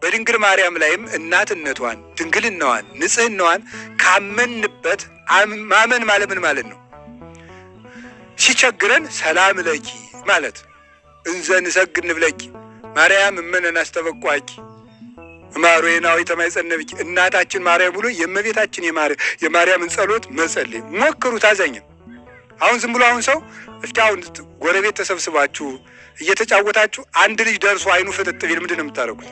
በድንግል ማርያም ላይም እናትነቷን፣ ድንግልናዋን፣ ንጽህናዋን ካመንበት ማመን ማለት ምን ማለት ነው? ሲቸግረን ሰላም ለኪ ማለት እንዘ ንሰግድ ንብለኪ ማርያም እመነን አስተበቋኪ ማርያናዊ ተማይጸነብኪ እናታችን ማርያም ብሎ የእመቤታችን የማርያምን ጸሎት መጸለይ ሞክሩት። አዘኝም አሁን ዝም ብሎ አሁን ሰው እስኪ አሁን ጎረቤት ተሰብስባችሁ እየተጫወታችሁ አንድ ልጅ ደርሶ አይኑ ፍጥጥ ቢል ምንድን ነው የምታደርጉት?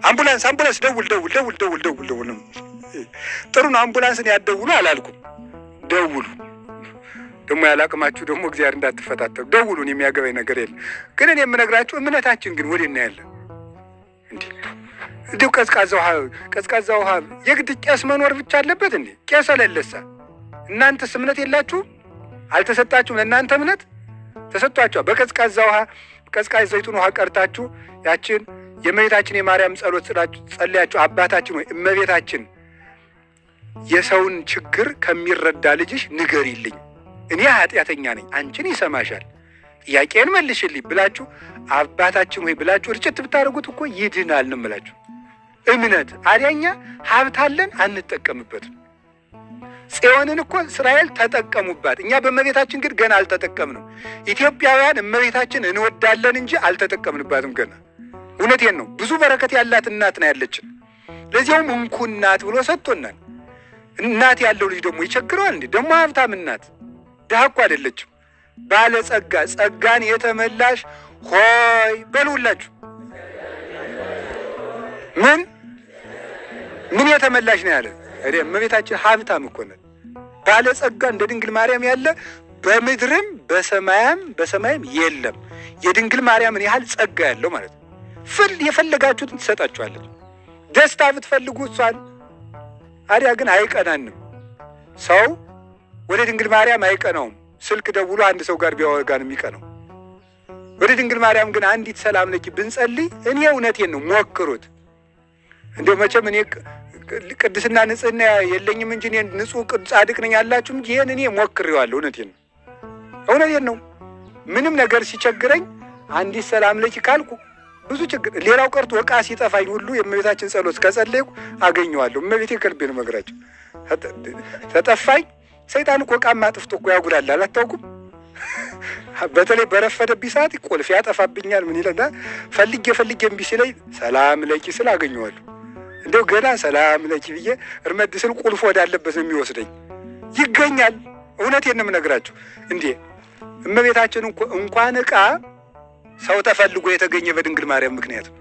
አምቡላንስ ደውል ነው። ጥሩ ነው። አምቡላንስን ያደውሉ አላልኩም። ደውሉ ደግሞ ያላቅማችሁ ደግሞ እግዚአብሔር እንዳትፈታተሩ ደውሉን። የሚያገባኝ ነገር የለም። ግን እኔ የምነግራችሁ እምነታችን ግን ወዴት ነው ያለ? እንዲሁ ቀዝቃዛ ውሃ የግድ ቄስ መኖር ብቻ አለበት እንዴ? ቄስ አለለሳ እናንተስ እምነት የላችሁም? አልተሰጣችሁም? ለእናንተ እምነት ተሰጥቷችኋል። በቀዝቃዛ ውሃ ቀዝቃዛ ዘይቱን ውሃ ቀርታችሁ ያችን የእመቤታችን የማርያም ጸሎት ጸልያችሁ አባታችን ወይ እመቤታችን የሰውን ችግር ከሚረዳ ልጅሽ ንገሪልኝ፣ እኔ ኃጢአተኛ ነኝ፣ አንቺን ይሰማሻል፣ ጥያቄን መልሽልኝ ብላችሁ አባታችን ወይ ብላችሁ ርጭት ብታደርጉት እኮ ይድናል ነው የምላችሁ። እምነት አዲያኛ ሀብታለን አንጠቀምበትም። ጽዮንን እኮ እስራኤል ተጠቀሙባት። እኛ በእመቤታችን ግን ገና አልተጠቀምንም። ኢትዮጵያውያን እመቤታችን እንወዳለን እንጂ አልተጠቀምንባትም ገና። እውነቴን ነው። ብዙ በረከት ያላት እናት ነው ያለችን። ለዚያውም እንኩ እናት ብሎ ሰጥቶናል። እናት ያለው ልጅ ደግሞ ይቸግረዋል እንዴ? ደግሞ ሀብታም እናት ድሃ እኮ አይደለችም። ባለጸጋ ጸጋን የተመላሽ ሆይ በሉላችሁ። ምን የተመላሽ ነው ያለ? እመቤታችን ሀብታም እኮ ናት። ባለጸጋ እንደ ድንግል ማርያም ያለ በምድርም በሰማይም የለም። የድንግል ማርያምን ያህል ጸጋ ያለው ማለት ነው። የፈለጋችሁትን ትሰጣችኋለች። ደስታ ብትፈልጉ እሷን አዲያ ግን አይቀናንም። ሰው ወደ ድንግል ማርያም አይቀናውም። ስልክ ደውሎ አንድ ሰው ጋር ቢያወጋ ነው የሚቀናው። ወደ ድንግል ማርያም ግን አንዲት ሰላም ለኪ ብንጸልይ እኔ እውነቴን ነው ሞክሩት። እንደው መቼም እኔ ቅድስና ንጽህና የለኝም እንጂ እኔ ንጹህ ጻድቅ ነኝ ያላችሁ እንጂ ይሄን እኔ ሞክሬዋለሁ። እውነቴን ነው። ምንም ነገር ሲቸግረኝ አንዲት ሰላም ለኪ ካልኩ ብዙ ችግር ሌላው ቀርቶ ዕቃ ሲጠፋኝ ሁሉ የእመቤታችን ጸሎት ከጸለይኩ አገኘዋለሁ። እመቤቴ ከልቤ ነው መግራቸው። ተጠፋኝ ሰይጣን እኮ ዕቃማ አጥፍቶ እኮ ያጉላላል። አታውቁም? በተለይ በረፈደብኝ ሰዓት ቁልፍ ያጠፋብኛል። ምን ይለና ፈልጌ እምቢ ሲለኝ ሰላም ለኪ ስል አገኘዋለሁ። እንደው ገና ሰላም ለኪ ብዬ እርመድ ስል ቁልፍ ወዳለበት ነው የሚወስደኝ። ይገኛል። እውነቴን ነው የምነግራችሁ። እንዴ እመቤታችን እንኳን ዕቃ ሰው ተፈልጎ የተገኘ በድንግል ማርያም ምክንያት ነው።